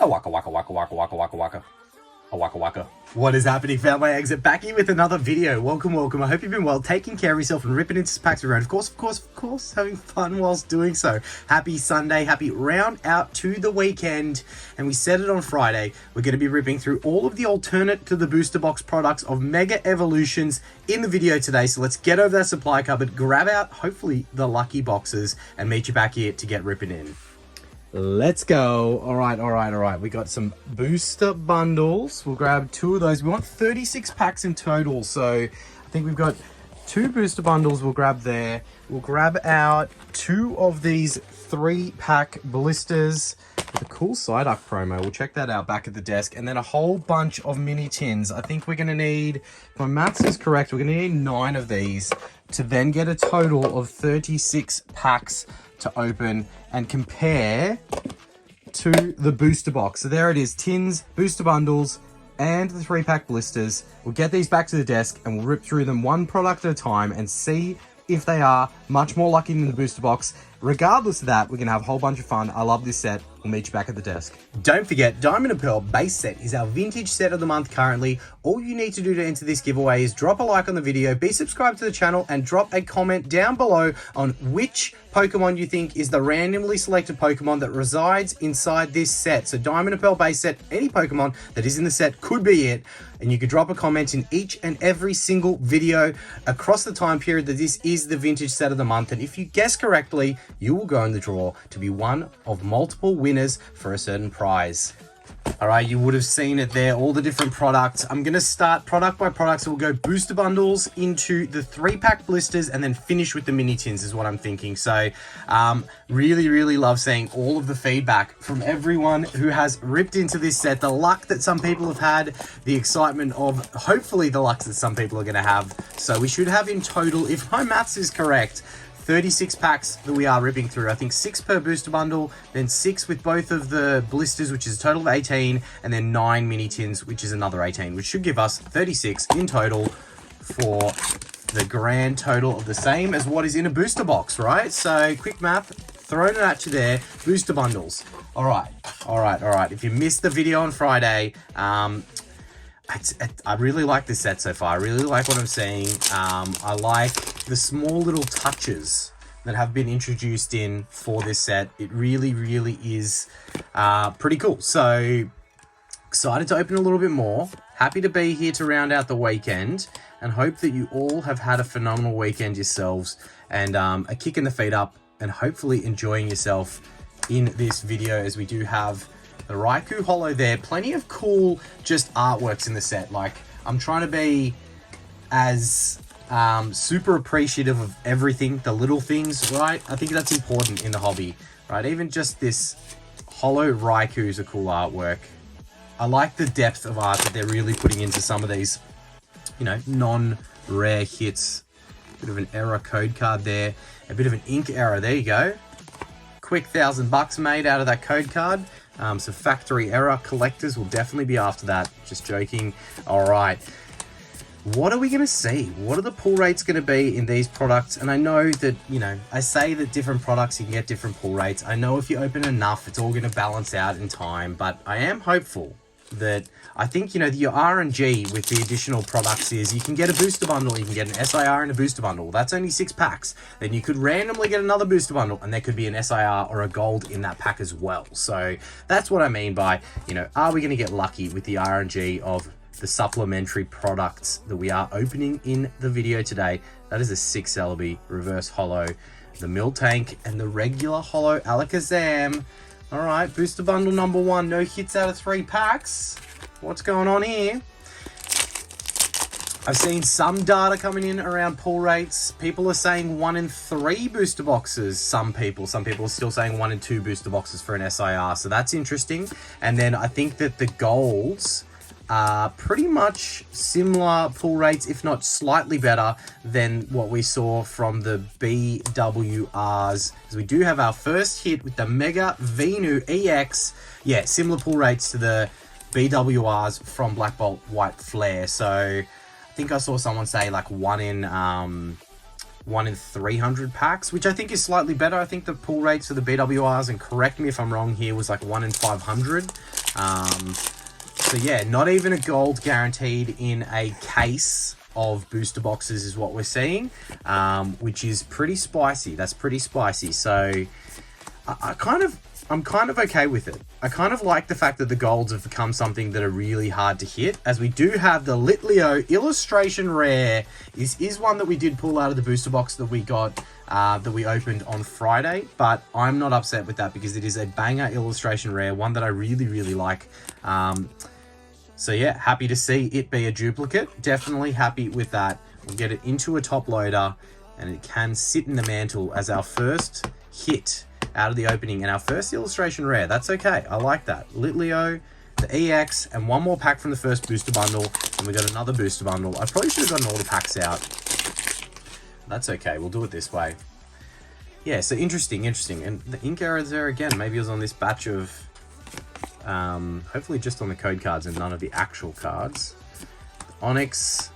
waka waka waka waka waka waka waka. Waka waka. What is happening, Found My Exit? Back here with another video. Welcome, welcome. I hope you've been well, taking care of yourself and ripping into packs around. Of course, having fun whilst doing so. Happy Sunday, happy round out to the weekend. And we said it on Friday, we're going to be ripping through all of the alternate to the booster box products of Mega Evolutions in the video today. So let's get over that supply cupboard, grab out, hopefully, the lucky boxes, and meet you back here to get ripping in. Let's go. All right. We got some booster bundles. We'll grab two of those. We want 36 packs in total. So I think we've got two booster bundles we'll grab there. We'll grab out two of these 3-pack blisters with a cool Psyduck promo. We'll check that out back at the desk. And then a whole bunch of mini tins. I think we're going to need, if my maths is correct, we're going to need 9 of these to then get a total of 36 packs to open and compare to the booster box. So there it is, tins, booster bundles, and the 3-pack blisters. We'll get these back to the desk and we'll rip through them one product at a time and see if they are much more lucky than the booster box. Regardless of that, we're going to have a whole bunch of fun. I love this set. We'll meet you back at the desk. Don't forget, Diamond and Pearl base set is our vintage set of the month currently. All you need to do to enter this giveaway is drop a like on the video, be subscribed to the channel, and drop a comment down below on which Pokemon you think is the randomly selected Pokemon that resides inside this set. So Diamond and Pearl base set, any Pokemon that is in the set could be it. And you could drop a comment in each and every single video across the time period that this is the vintage set of the month. And if you guess correctly, you will go in the draw to be one of multiple winners for a certain prize. All right, you would have seen it there, all the different products. I'm going to start product by product. So we'll go booster bundles into the 3-pack blisters and then finish with the mini tins is what I'm thinking. So really love seeing all of the feedback from everyone who has ripped into this set. The luck that some people have had, the excitement of hopefully the luck that some people are going to have. So we should have in total, if my maths is correct, 36 packs that we are ripping through. I think 6 per booster bundle, then 6 with both of the blisters, which is a total of 18, and then 9 mini tins, which is another 18, which should give us 36 in total for the grand total of the same as what is in a booster box, right? So quick math, throwing it at you there, booster bundles. All right. If you missed the video on Friday, I really like this set so far. I really like what I'm seeing. I like the small little touches that have been introduced in for this set. It really is pretty cool. So excited to open a little bit more. Happy to be here to round out the weekend and hope that you all have had a phenomenal weekend yourselves and a kick in the feet up and hopefully enjoying yourself in this video as we do have the Raikou Holo there. Plenty of cool just artworks in the set. Like, I'm trying to be as super appreciative of everything, the little things, right? I think that's important in the hobby, right? Even just this Holo Raikou is a cool artwork. I like the depth of art that they're really putting into some of these, you know, non-rare hits. Bit of an error code card there. A bit of an ink error. There you go. Quick $1,000 made out of that code card. So factory error. Collectors will definitely be after that. Just joking. All right. What are we going to see? What are the pull rates going to be in these products? And I know that, you know, I say that different products, you can get different pull rates. I know if you open enough, it's all going to balance out in time. But I am hopeful that I think, you know, your RNG with the additional products is you can get a booster bundle, you can get an SIR and a booster bundle. That's only 6 packs. Then you could randomly get another booster bundle and there could be an SIR or a gold in that pack as well. So that's what I mean by, you know, are we going to get lucky with the RNG of the supplementary products that we are opening in the video today? That is a 6 Celebi reverse holo, the Miltank, and the regular holo Alakazam. All right, booster bundle number 1, no hits out of 3 packs. What's going on here? I've seen some data coming in around pull rates. People are saying 1 in 3 booster boxes. Some people are still saying 1 in 2 booster boxes for an SIR. So that's interesting. And then I think that the golds are pretty much similar pull rates, if not slightly better than what we saw from the BWRs. As we do have our first hit with the Mega Venu EX. Yeah, similar pull rates to the BWRs from Black Bolt White Flare. So I think I saw someone say like 1 in 300 packs, which I think is slightly better. I think the pull rates for the BWRs, and correct me if I'm wrong here, was like 1 in 500. So yeah, not even a gold guaranteed in a case of booster boxes is what we're seeing, which is pretty spicy. That's pretty spicy. So I'm kind of okay with it. I kind of like the fact that the golds have become something that are really hard to hit, as we do have the Litleo illustration rare. This is one that we did pull out of the booster box that we got, that we opened on Friday, but I'm not upset with that because it is a banger illustration rare, one that I really, really like. So yeah, happy to see it be a duplicate. Definitely happy with that. We'll get it into a top loader and it can sit in the mantle as our first hit out of the opening and our first illustration rare. That's okay. I like that. Litleo, the EX, and one more pack from the first booster bundle. And we got another booster bundle. I probably should have gotten all the packs out. That's okay. We'll do it this way. Yeah, so interesting. And the ink errors there again. Maybe it was on this batch of... hopefully just on the code cards and none of the actual cards. The Onyx.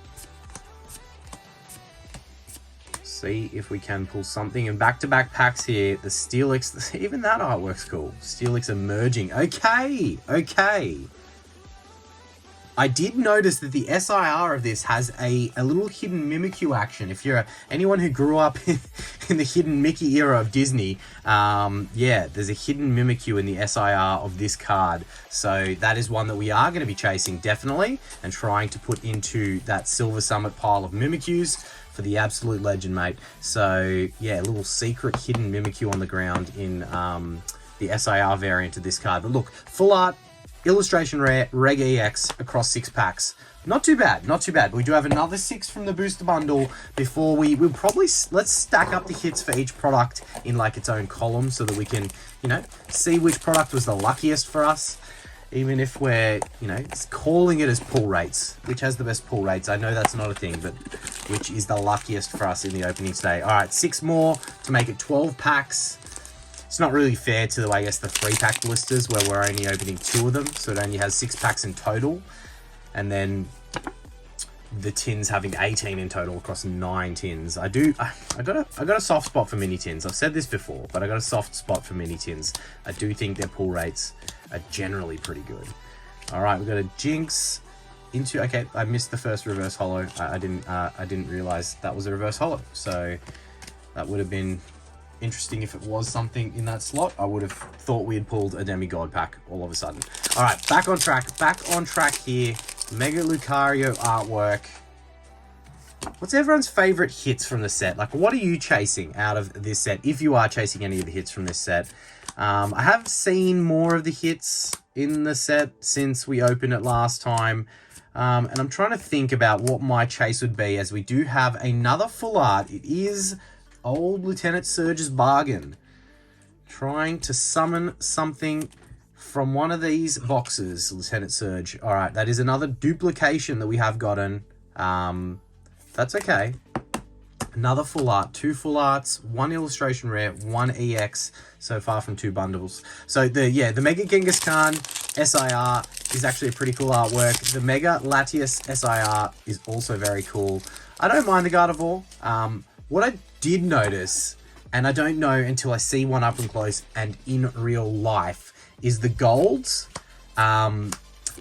See if we can pull something. And back-to-back packs here. The Steelix, even that artwork's cool. Steelix emerging. Okay. I did notice that the SIR of this has a little hidden Mimikyu action. If you're anyone who grew up in the hidden Mickey era of Disney, yeah, there's a hidden Mimikyu in the SIR of this card. So that is one that we are going to be chasing, definitely, and trying to put into that Silver Summit pile of Mimikyus for the absolute legend, mate. So yeah, a little secret hidden Mimikyu on the ground in the SIR variant of this card. But look, full art, illustration rare, Reg EX across 6 packs. Not too bad, not too bad. We do have another 6 from the booster bundle before we'll probably, let's stack up the hits for each product in like its own column so that we can, you know, see which product was the luckiest for us. Even if we're, you know, calling it as pull rates, which has the best pull rates. I know that's not a thing, but which is the luckiest for us in the opening today. All right, 6 more to make it 12 packs. It's not really fair to, I guess, the 3-pack blisters where we're only opening 2 of them. So it only has 6 packs in total. And then the tins having 18 in total across 9 tins. I got a soft spot for mini tins. I've said this before, but I got a soft spot for mini tins. I do think their pull rates are generally pretty good. All right, we've got a Jinx into, okay, I missed the first reverse holo. I didn't realize that was a reverse holo. So that would have been interesting if it was something in that slot. I would have thought we had pulled a demigod pack all of a sudden. All right, back on track here. Mega Lucario artwork. What's everyone's favorite hits from the set? Like, what are you chasing out of this set, if you are chasing any of the hits from this set? I have seen more of the hits in the set since we opened it last time. And I'm trying to think about what my chase would be, as we do have another full art. It is old Lieutenant Surge's bargain. Trying to summon something from one of these boxes, Lieutenant Surge. All right, that is another duplication that we have gotten. That's okay. Another full art, 2 full arts, 1 illustration rare, 1 EX so far from 2 bundles. So the Mega Genghis-Khan SIR is actually a pretty cool artwork. The Mega Latias SIR is also very cool. I don't mind the Gardevoir. What I did notice, and I don't know until I see one up and close and in real life, is the golds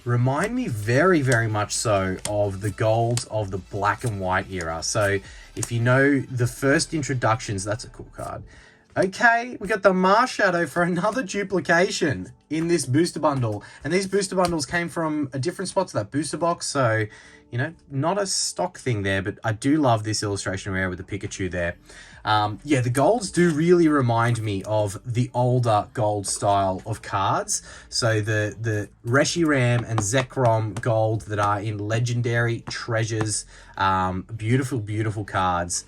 remind me very, very much so of the golds of the black and white era. So if you know the first introductions, that's a cool card. Okay, we got the Marshadow for another duplication in this booster bundle. And these booster bundles came from a different spot to that booster box. So, you know, not a stock thing there, but I do love this illustration rare with the Pikachu there. Yeah, the golds do really remind me of the older gold style of cards. So the Reshiram and Zekrom gold that are in Legendary Treasures, beautiful, beautiful cards.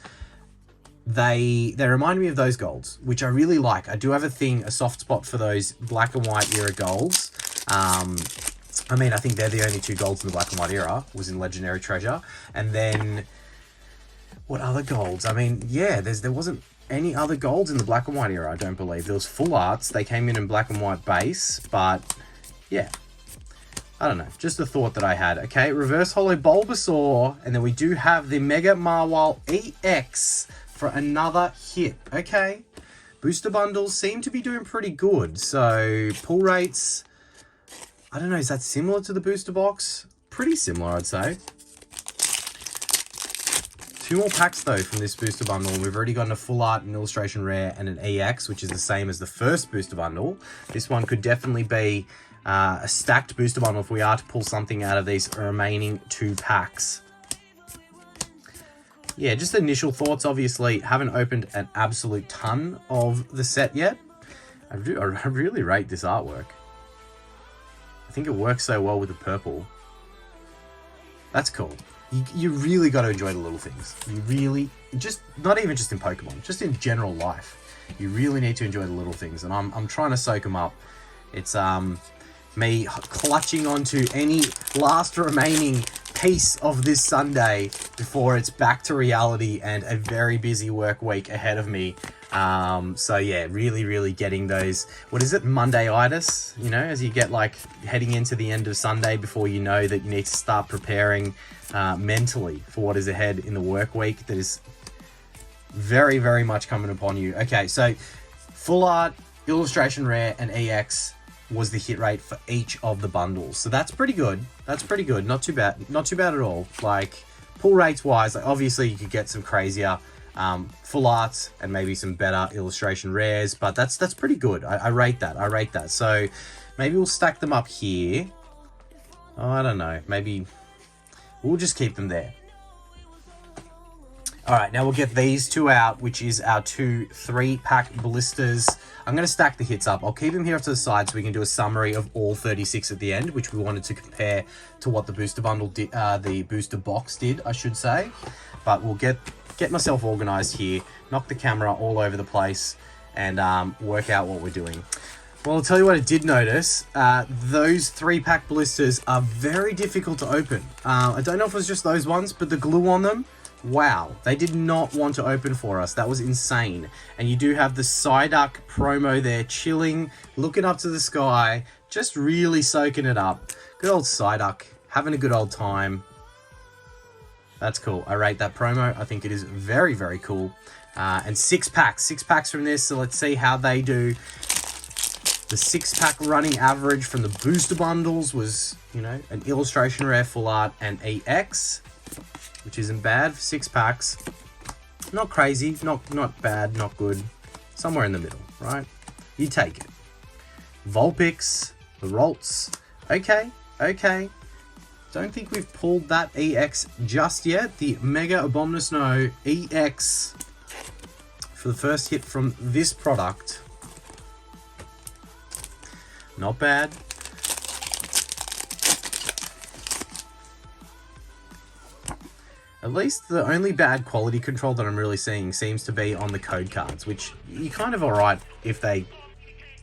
They remind me of those golds, which I really like. I do have a soft spot for those black and white era golds. I mean, I think they're the only 2 golds in the black and white era, was in Legendary Treasure. And then what other golds? I mean, yeah, there wasn't any other golds in the black and white era, I don't believe. There was full arts. They came in black and white base, but yeah. I don't know, just a thought that I had. Okay, reverse holo Bulbasaur, and then we do have the Mega Marwal EX for another hit. Okay, booster bundles seem to be doing pretty good. So pull rates, I don't know, is that similar to the booster box? Pretty similar, I'd say. 2 more packs though from this booster bundle. We've already gotten a full art, an illustration rare, and an EX, which is the same as the first booster bundle. This one could definitely be a stacked booster bundle if we are to pull something out of these remaining 2 packs. Yeah, just initial thoughts. Obviously, haven't opened an absolute ton of the set yet. I really rate this artwork. I think it works so well with the purple. That's cool. You really got to enjoy the little things. You really, not even just in Pokemon, just in general life. You really need to enjoy the little things, and I'm trying to soak them up. It's me clutching onto any last remaining piece of this Sunday before it's back to reality and a very busy work week ahead of me. So yeah, really getting those, what is it, Monday-itis, you know, as you get like heading into the end of Sunday before you know that you need to start preparing mentally for what is ahead in the work week that is very much coming upon you. Okay, so full art, illustration rare, and EX was the hit rate for each of the bundles. So that's pretty good. That's pretty good. Not too bad. Not too bad at all. Like, pull rates wise, like, obviously you could get some crazier full arts and maybe some better illustration rares, but that's pretty good. I rate that. I rate that. So maybe we'll stack them up here. Oh, I don't know. Maybe we'll just keep them there. All right, now we'll get these 2 out, which is our 2 3-pack blisters. I'm going to stack the hits up. I'll keep them here to the side so we can do a summary of all 36 at the end, which we wanted to compare to what the booster bundle did, the booster box did, I should say. But we'll get myself organized here, knock the camera all over the place, and work out what we're doing. Well, I'll tell you what I did notice. Those 3-pack blisters are very difficult to open. I don't know if it was just those ones, but the glue on them, wow, they did not want to open for us. That was insane. And you do have the Psyduck promo there, chilling, looking up to the sky, just really soaking it up. Good old Psyduck, having a good old time. That's cool. I rate that promo. I think it is very cool. And 6 packs from this. So let's see how they do. The 6-pack running average from the booster bundles was, you know, an illustration rare, full art, and EX, which isn't bad for 6 packs. Not crazy, not bad, not good. Somewhere in the middle, right? You take it. Vulpix, the Rolts. Okay. Don't think we've pulled that EX just yet. The Mega Abomasnow EX for the first hit from this product. Not bad. At least the only bad quality control that I'm really seeing seems to be on the code cards, which you're kind of alright if they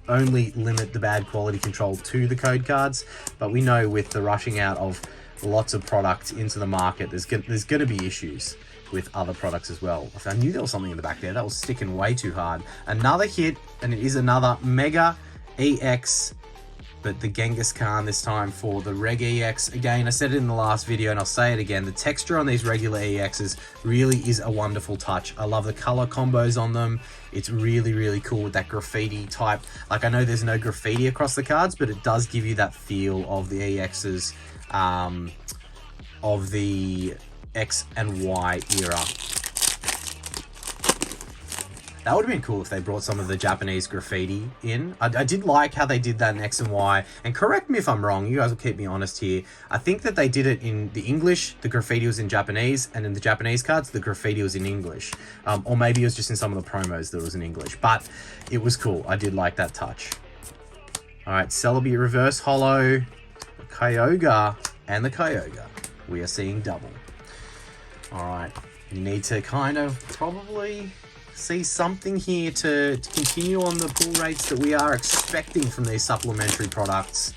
only limit the bad quality control to the code cards. But we know with the rushing out of lots of products into the market, there's going to be issues with other products as well. I knew there was something in the back there. That was sticking way too hard. Another hit, and it is another Mega EX, but the Genghis Khan this time for the Reg EX. Again, I said it in the last video and I'll say it again. The texture on these regular EXs really is a wonderful touch. I love the color combos on them. It's really cool with that graffiti type. Like, I know there's no graffiti across the cards, but it does give you that feel of the EXs of the X and Y era. That would have been cool if they brought some of the Japanese graffiti in. I did like how they did that in X and Y. And correct me if I'm wrong, you guys will keep me honest here. I think that they did it in the English, the graffiti was in Japanese, and in the Japanese cards, the graffiti was in English. Or maybe it was just in some of the promos that was in English. But it was cool. I did like that touch. Alright, Celebi Reverse Holo, the Kyogre, and the Kyogre. We are seeing double. Alright, you need to kind of probably see something here to continue on the pull rates that we are expecting from these supplementary products.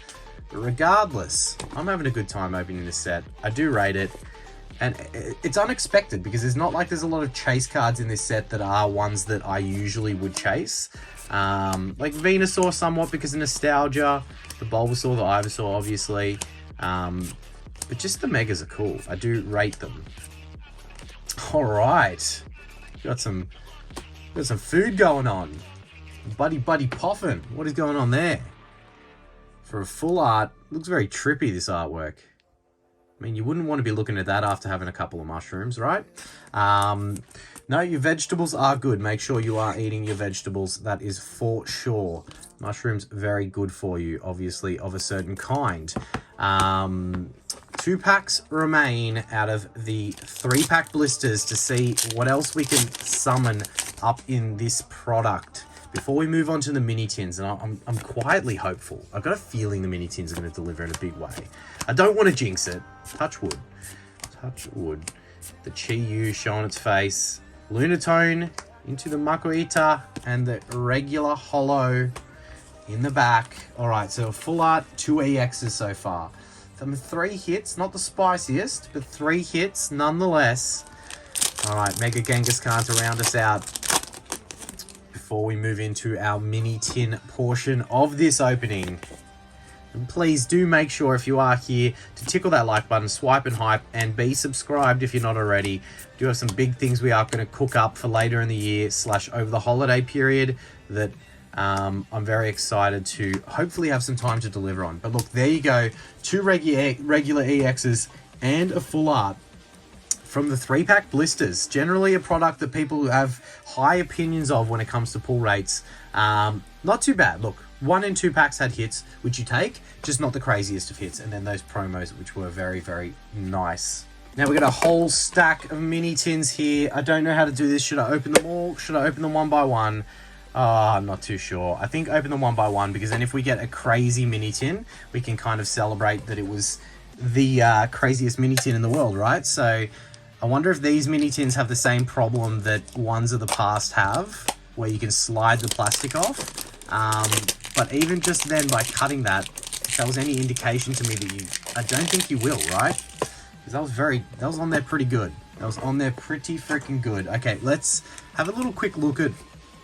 But regardless, I'm having a good time opening this set. I do rate it. And it's unexpected because it's not like there's a lot of chase cards in this set that are ones that I usually would chase. Like Venusaur somewhat because of nostalgia. The Bulbasaur, the Ivysaur obviously. But just the Megas are cool. I do rate them. Alright. Got some food going on. Buddy Poffin. What is going on there? for a full art. Looks very trippy, this artwork. I mean, you wouldn't want to be looking at that after having a couple of mushrooms, right? No, your vegetables are good. Make sure you are eating your vegetables. That is for sure. Mushrooms, very good for you, obviously, of a certain kind. 2 packs remain out of the 3-pack blisters to see what else we can summon up in this product before we move on to the mini tins. And I'm quietly hopeful. I've got a feeling the mini tins are going to deliver in a big way. I don't want to jinx it. Touch wood. Touch wood. The Chi-Yu showing its face. Lunatone into the Makuita and the regular holo in the back. All right, so a full art, 2 EXs so far. 3 hits, not the spiciest, but 3 hits nonetheless. All right, Mega Genghis Khan to round us out before we move into our mini tin portion of this opening. And please do make sure, if you are here, to tickle that like button, swipe and hype, and be subscribed if you're not already. We do have some big things we are going to cook up for later in the year / over the holiday period that I'm very excited to hopefully have some time to deliver on. But look, there you go. 2 regular EXs and a full art from the 3-pack blisters. Generally a product that people have high opinions of when it comes to pull rates. Not too bad. Look, 1 and 2 packs had hits, which you take, just not the craziest of hits. And then those promos, which were very, very nice. Now we've got a whole stack of mini tins here. I don't know how to do this. Should I open them all? Should I open them one by one? I'm not too sure. I think open them one by one, because then if we get a crazy mini tin, we can kind of celebrate that it was the craziest mini tin in the world, right? So I wonder if these mini tins have the same problem that ones of the past have, where you can slide the plastic off. But even just then, by cutting that, if that was any indication to me that I don't think you will, right? Because that was on there pretty good. That was on there pretty freaking good. Okay, let's have a little quick look at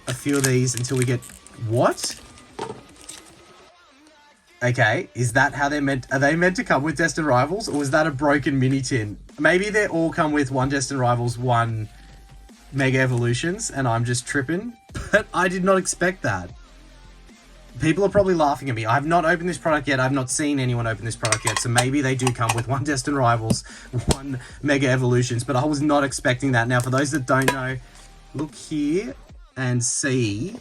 a few of these until we get... What? Okay, is that how they're meant... Are they meant to come with Destined Rivals, or was that a broken mini tin? Maybe they all come with 1 Destined Rivals, 1 Mega Evolutions, and I'm just tripping. But I did not expect that. People are probably laughing at me. I've not opened this product yet. I've not seen anyone open this product yet. So maybe they do come with 1 Destined Rivals, 1 Mega Evolutions. But I was not expecting that. Now, for those that don't know, look here and see.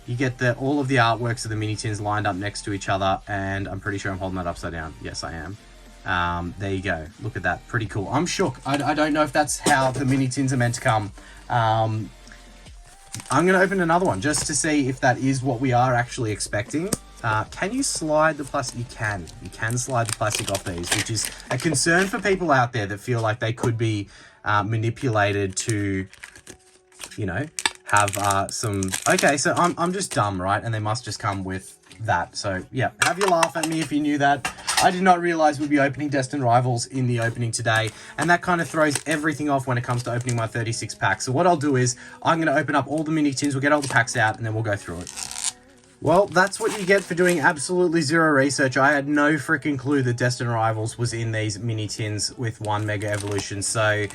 You get all of the artworks of the mini tins lined up next to each other. And I'm pretty sure I'm holding that upside down. Yes, I am. There you go. Look at that. Pretty cool. I'm shook. I don't know if that's how the mini tins are meant to come. I'm going to open another one just to see if that is what we are actually expecting. Can you slide the plastic? You can. You can slide the plastic off these, which is a concern for people out there that feel like they could be manipulated to, you know, have some... Okay, so I'm just dumb, right? And they must just come with that. So, yeah, have your laugh at me if you knew that. I did not realize we'd be opening Destined Rivals in the opening today, and that kind of throws everything off when it comes to opening my 36 packs. So what I'll do is I'm going to open up all the mini tins, we'll get all the packs out, and then we'll go through it. Well, that's what you get for doing absolutely zero research. I had no freaking clue that Destined Rivals was in these mini tins with 1 Mega Evolution. So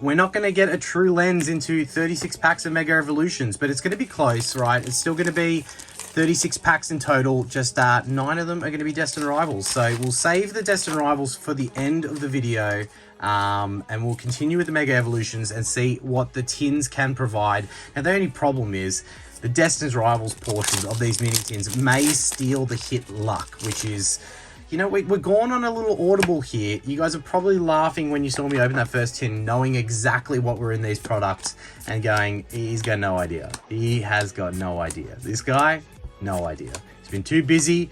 we're not going to get a true lens into 36 packs of Mega Evolutions, but it's going to be close, right? It's still going to be 36 packs in total, just 9 of them are going to be Destined Rivals. So we'll save the Destined Rivals for the end of the video, and we'll continue with the Mega Evolutions and see what the tins can provide. Now, the only problem is the Destined Rivals portions of these mini tins may steal the hit luck, which is, you know, we're going on a little audible here. You guys are probably laughing when you saw me open that first tin, knowing exactly what were in these products and going, he's got no idea. He has got no idea. This guy, no idea. He's been too busy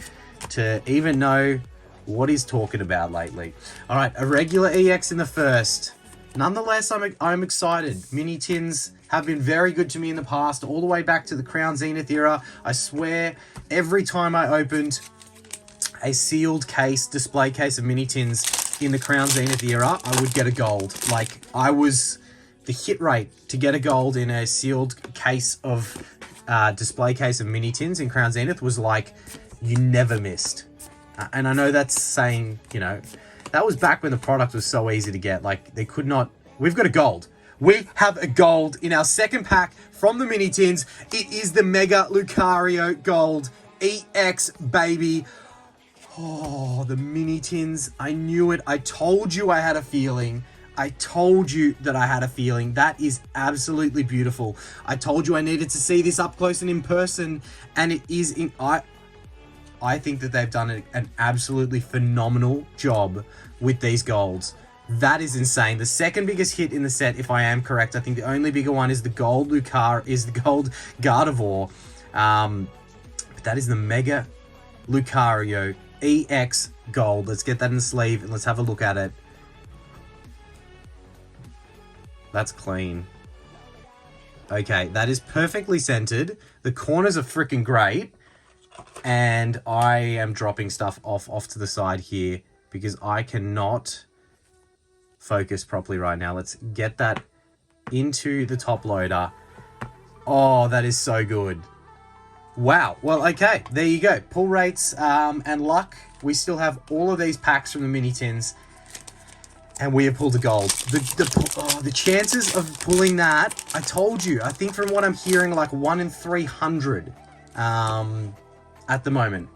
to even know what he's talking about lately. All right, a regular EX in the first. Nonetheless, I'm excited. Mini tins have been very good to me in the past, all the way back to the Crown Zenith era. I swear, every time I opened a sealed case, display case of mini tins in the Crown Zenith era, I would get a gold. Like, the hit rate to get a gold in a sealed case of display case of mini tins in Crown Zenith was like, you never missed. And I know that's saying, you know, that was back when the product was so easy to get. Like, they could not... We've got a gold. We have a gold in our second pack from the mini tins. It is the Mega Lucario Gold EX, baby. Oh, the mini tins. I knew it. I told you I had a feeling. I told you that I had a feeling. That is absolutely beautiful. I told you I needed to see this up close and in person, and it is in... I think that they've done an absolutely phenomenal job with these golds. That is insane. The second biggest hit in the set, if I am correct, I think the only bigger one is the gold Gardevoir. But that is the Mega Lucario EX Gold. Let's get that in the sleeve and let's have a look at it. That's clean. Okay, that is perfectly centered. The corners are freaking great. And I am dropping stuff off to the side here because I cannot focus properly right now. Let's get that into the top loader. Oh, that is so good. Wow. Well, okay, there you go. Pull rates and luck. We still have all of these packs from the mini tins, and we have pulled a gold. The chances of pulling that, I told you. I think from what I'm hearing, like 1 in 300 at the moment.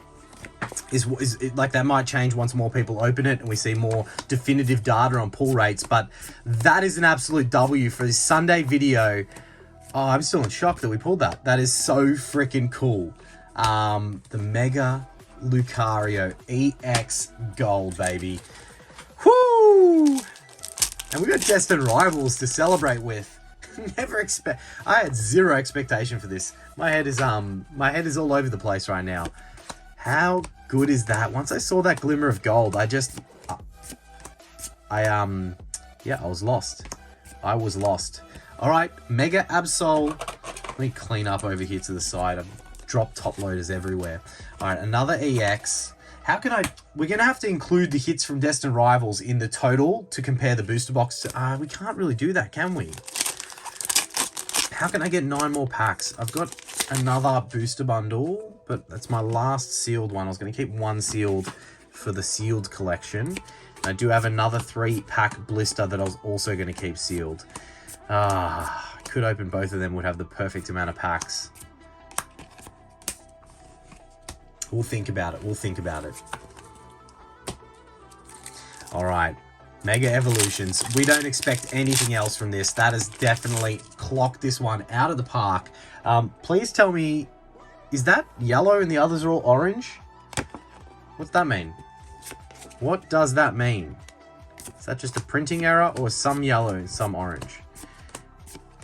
Is like, that might change once more people open it and we see more definitive data on pull rates, but that is an absolute W for this Sunday video. Oh, I'm still in shock that we pulled that. That is so freaking cool. The Mega Lucario EX Gold, baby. Whoo! And we got Destined Rivals to celebrate with. I had zero expectation for this. My head is all over the place right now. How good is that? Once I saw that glimmer of gold, I was lost. I was lost. All right, Mega Absol. Let me clean up over here to the side. I've dropped top loaders everywhere. All right, another EX. How can we're going to have to include the hits from Destined Rivals in the total to compare the booster box to, we can't really do that, can we? How can I get 9 more packs? I've got another booster bundle, but that's my last sealed one. I was going to keep 1 sealed for the sealed collection. I do have another 3-pack blister that I was also going to keep sealed. I could open both of them, would have the perfect amount of packs. We'll think about it. We'll think about it. All right. Mega Evolutions. We don't expect anything else from this. That has definitely clocked this one out of the park. Please tell me, is that yellow and the others are all orange? What's that mean? What does that mean? Is that just a printing error or some yellow and some orange?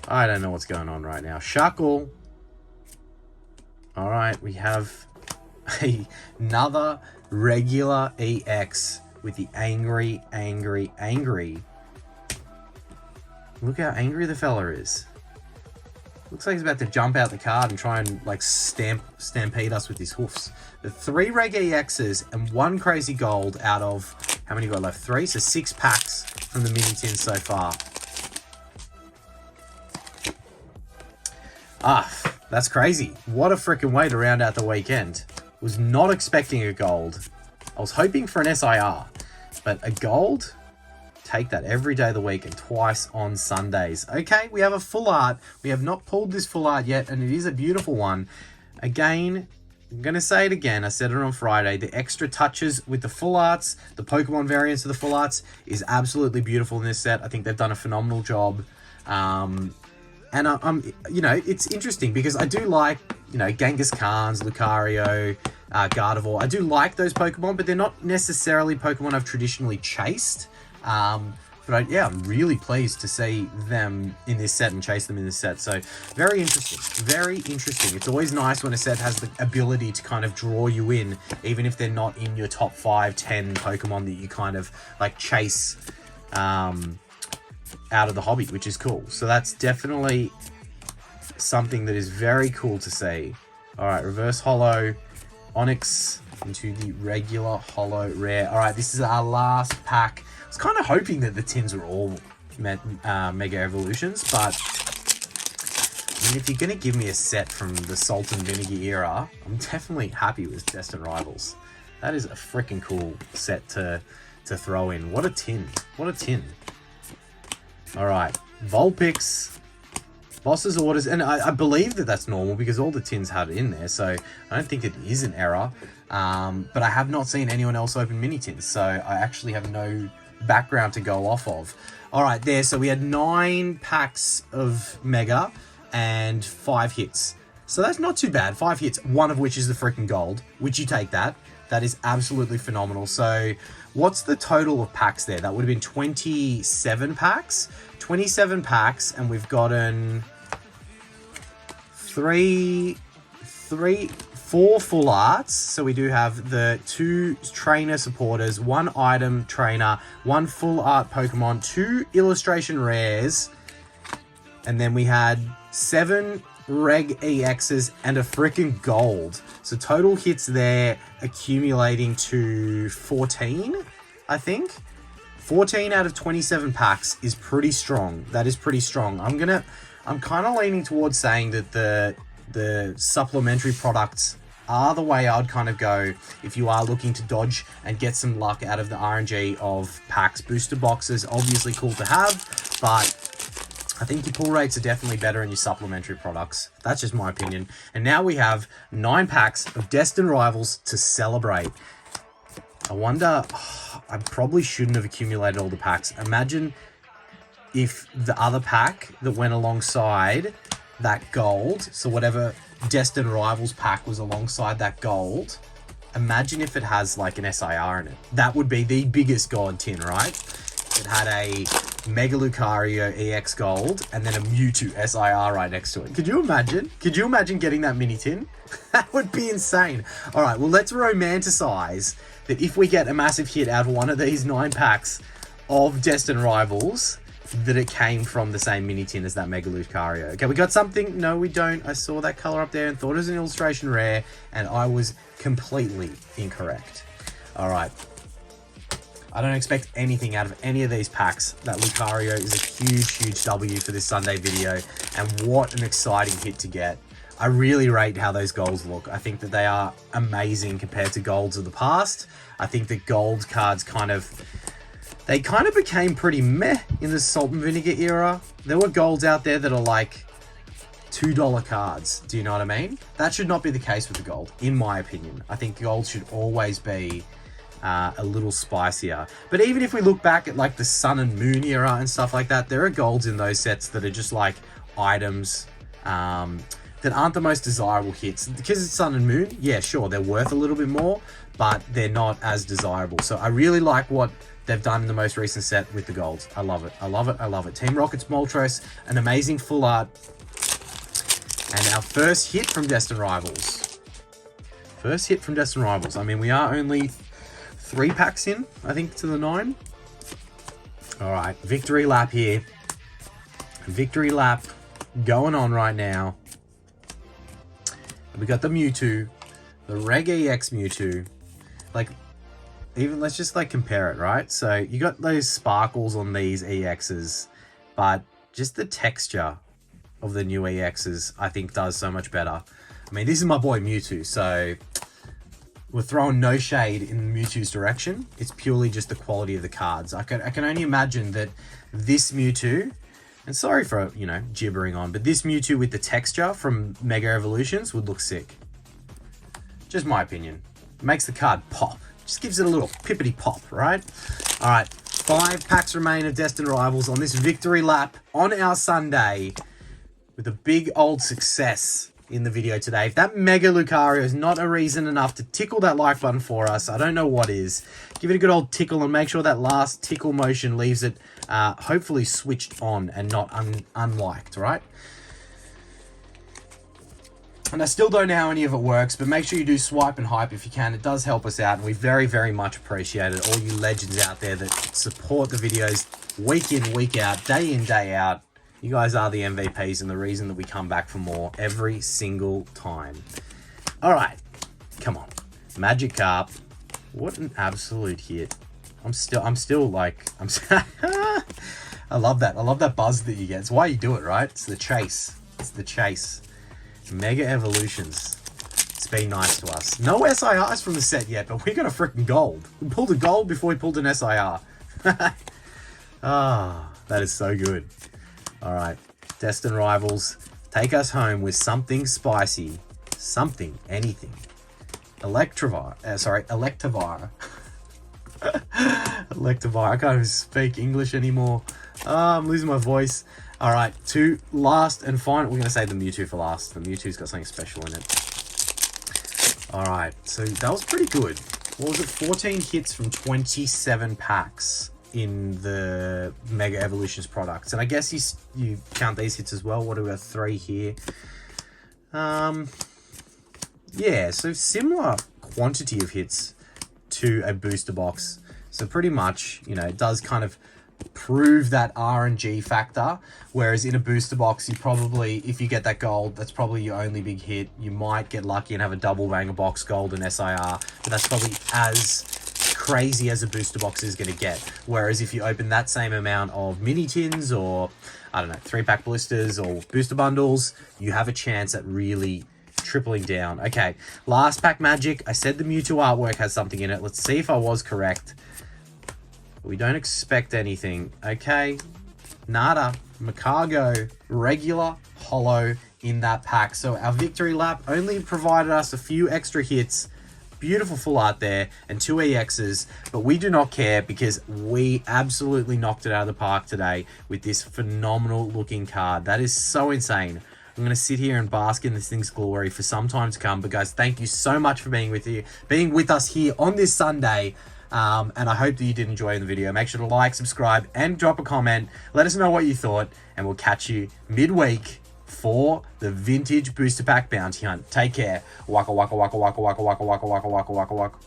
I don't know what's going on right now. Shuckle. All right, we have another regular EX with the angry. Look how angry the fella is. Looks like he's about to jump out the card and try and like stampede us with his hoofs. The 3 Reg EXs and 1 crazy gold out of, how many got left? 3, so 6 packs from the mini tins so far. That's crazy. What a freaking way to round out the weekend. Was not expecting a gold. I was hoping for an SIR, but a gold? Take that every day of the week and twice on Sundays. Okay, we have a full art. We have not pulled this full art yet, and it is a beautiful one. Again, I'm going to say it again. I said it on Friday. The extra touches with the full arts, the Pokemon variants of the full arts, is absolutely beautiful in this set. I think they've done a phenomenal job. And it's interesting because I do like, Genghis Khans, Lucario, Gardevoir. I do like those Pokemon, but they're not necessarily Pokemon I've traditionally chased. But I'm really pleased to see them in this set and chase them in this set. So very interesting. Very interesting. It's always nice when a set has the ability to kind of draw you in, even if they're not in your top 5, 10 Pokemon that you kind of like chase out of the hobby, which is cool. So that's definitely something that is very cool to see. All right, reverse holo, Onyx into the regular holo rare. All right, this is our last pack. I was kind of hoping that the tins were all Mega Evolutions, but I mean, if you're going to give me a set from the Salt and Vinegar era, I'm definitely happy with Destined Rivals. That is a freaking cool set to throw in. What a tin. What a tin. All right, Vulpix. Boss's orders, and I believe that that's normal because all the tins had it in there, so I don't think it is an error. But I have not seen anyone else open mini tins, so I actually have no background to go off of. All right, there, so we had 9 packs of Mega and 5 hits. So that's not too bad. 5 hits, one of which is the freaking gold. Would you take that? That is absolutely phenomenal. So what's the total of packs there? That would have been 27 packs. 27 packs, and we've gotten 4 full arts. So we do have the 2 trainer supporters, 1 item trainer, 1 full art Pokemon, 2 illustration rares, and then we had 7 Reg EXs and a freaking gold. So total hits there accumulating to 14, I think. 14 out of 27 packs is pretty strong. That is pretty strong. I'm kind of leaning towards saying that the supplementary products are the way I'd kind of go if you are looking to dodge and get some luck out of the RNG of packs. Booster boxes, obviously cool to have, but I think your pull rates are definitely better in your supplementary products. That's just my opinion. And now we have 9 packs of Destined Rivals to celebrate. I wonder, I probably shouldn't have accumulated all the packs. Imagine if the other pack that went alongside that gold, so whatever Destined Rivals pack was alongside that gold, imagine if it has like an SIR in it. That would be the biggest god tin, right? It had a Mega Lucario EX Gold and then a Mewtwo SIR right next to it. Could you imagine? Could you imagine getting that mini tin? That would be insane. All right, well, let's romanticize that if we get a massive hit out of one of these 9 packs of Destined Rivals, that it came from the same mini tin as that Mega Lucario. Okay, we got something. No, we don't. I saw that color up there and thought it was an illustration rare, and I was completely incorrect. All right. I don't expect anything out of any of these packs. That Lucario is a huge, huge W for this Sunday video, and what an exciting hit to get. I really rate how those golds look. I think that they are amazing compared to golds of the past. I think the gold cards kind of became pretty meh in the Salt and Vinegar era. There were golds out there that are like $2 cards. Do you know what I mean? That should not be the case with the gold, in my opinion. I think gold should always be a little spicier. But even if we look back at like the Sun and Moon era and stuff like that, there are golds in those sets that are just like items that aren't the most desirable hits. Because it's Sun and Moon, yeah, sure, they're worth a little bit more, but they're not as desirable. So I really like what they've done in the most recent set with the golds. I love it. I love it. I love it. Team Rocket's Moltres, an amazing full art. And our first hit from Destined Rivals. First hit from Destined Rivals. I mean, we are only 3 packs in, I think, to the 9. All right, victory lap here. Victory lap going on right now. We got the Mewtwo, the Reg EX Mewtwo. Like, even let's just like compare it, right? So you got those sparkles on these EXs, but just the texture of the new EXs, I think, does so much better. I mean, this is my boy Mewtwo, so we're throwing no shade in Mewtwo's direction. It's purely just the quality of the cards. I can only imagine that this Mewtwo, and sorry for, you know, gibbering on, but this Mewtwo with the texture from Mega Evolutions would look sick. Just my opinion. Makes the card pop. Just gives it a little pippity pop, right? All right, 5 packs remain of Destined Rivals on this victory lap on our Sunday with a big old success in the video today. If that Mega Lucario is not a reason enough to tickle that like button for us, I don't know what is. Give it a good old tickle and make sure that last tickle motion leaves it hopefully switched on and not unliked, right? And I still don't know how any of it works, but make sure you do swipe and hype if you can. It does help us out, and we very, very much appreciate it. All you legends out there that support the videos week in, week out, day in, day out. You guys are the MVPs and the reason that we come back for more every single time. All right, come on. Magikarp. What an absolute hit. I love that. I love that buzz that you get. It's why you do it, right? It's the chase. It's the chase. Mega Evolutions. It's been nice to us. No SIRs from the set yet, but we got a freaking gold. We pulled a gold before we pulled an SIR. Ah, that is so good. All right. Destined rivals, take us home with something spicy. Something, anything. Electivire. Electivire. Electivire. I can't even speak English anymore. I'm losing my voice. All right, to last and final. We're going to save the Mewtwo for last. The Mewtwo's got something special in it. All right, so that was pretty good. What was it? 14 hits from 27 packs in the Mega Evolutions products. And I guess you count these hits as well. What do we got? 3 here. Yeah, so similar quantity of hits to a booster box. So pretty much, you know, it does kind of prove that RNG factor, whereas in a booster box, you probably, if you get that gold, that's probably your only big hit. You might get lucky and have a double banger box gold and SIR, but that's probably as crazy as a booster box is going to get. Whereas if you open that same amount of mini tins or, I don't know, 3-pack blisters or booster bundles, you have a chance at really tripling down. Okay, last pack magic. I said the Mewtwo artwork has something in it. Let's see if I was correct. We don't expect anything. Okay, nada. Macargo, regular, holo in that pack. So our victory lap only provided us a few extra hits. Beautiful full art there and 2 EXs, but we do not care because we absolutely knocked it out of the park today with this phenomenal looking card. That is so insane. I'm going to sit here and bask in this thing's glory for some time to come. But guys, thank you so much for being with us here on this Sunday. And I hope that you did enjoy the video. Make sure to like, subscribe, and drop a comment. Let us know what you thought, and we'll catch you midweek for the Vintage Booster Pack Bounty Hunt. Take care. Waka waka waka waka waka waka waka waka waka waka waka.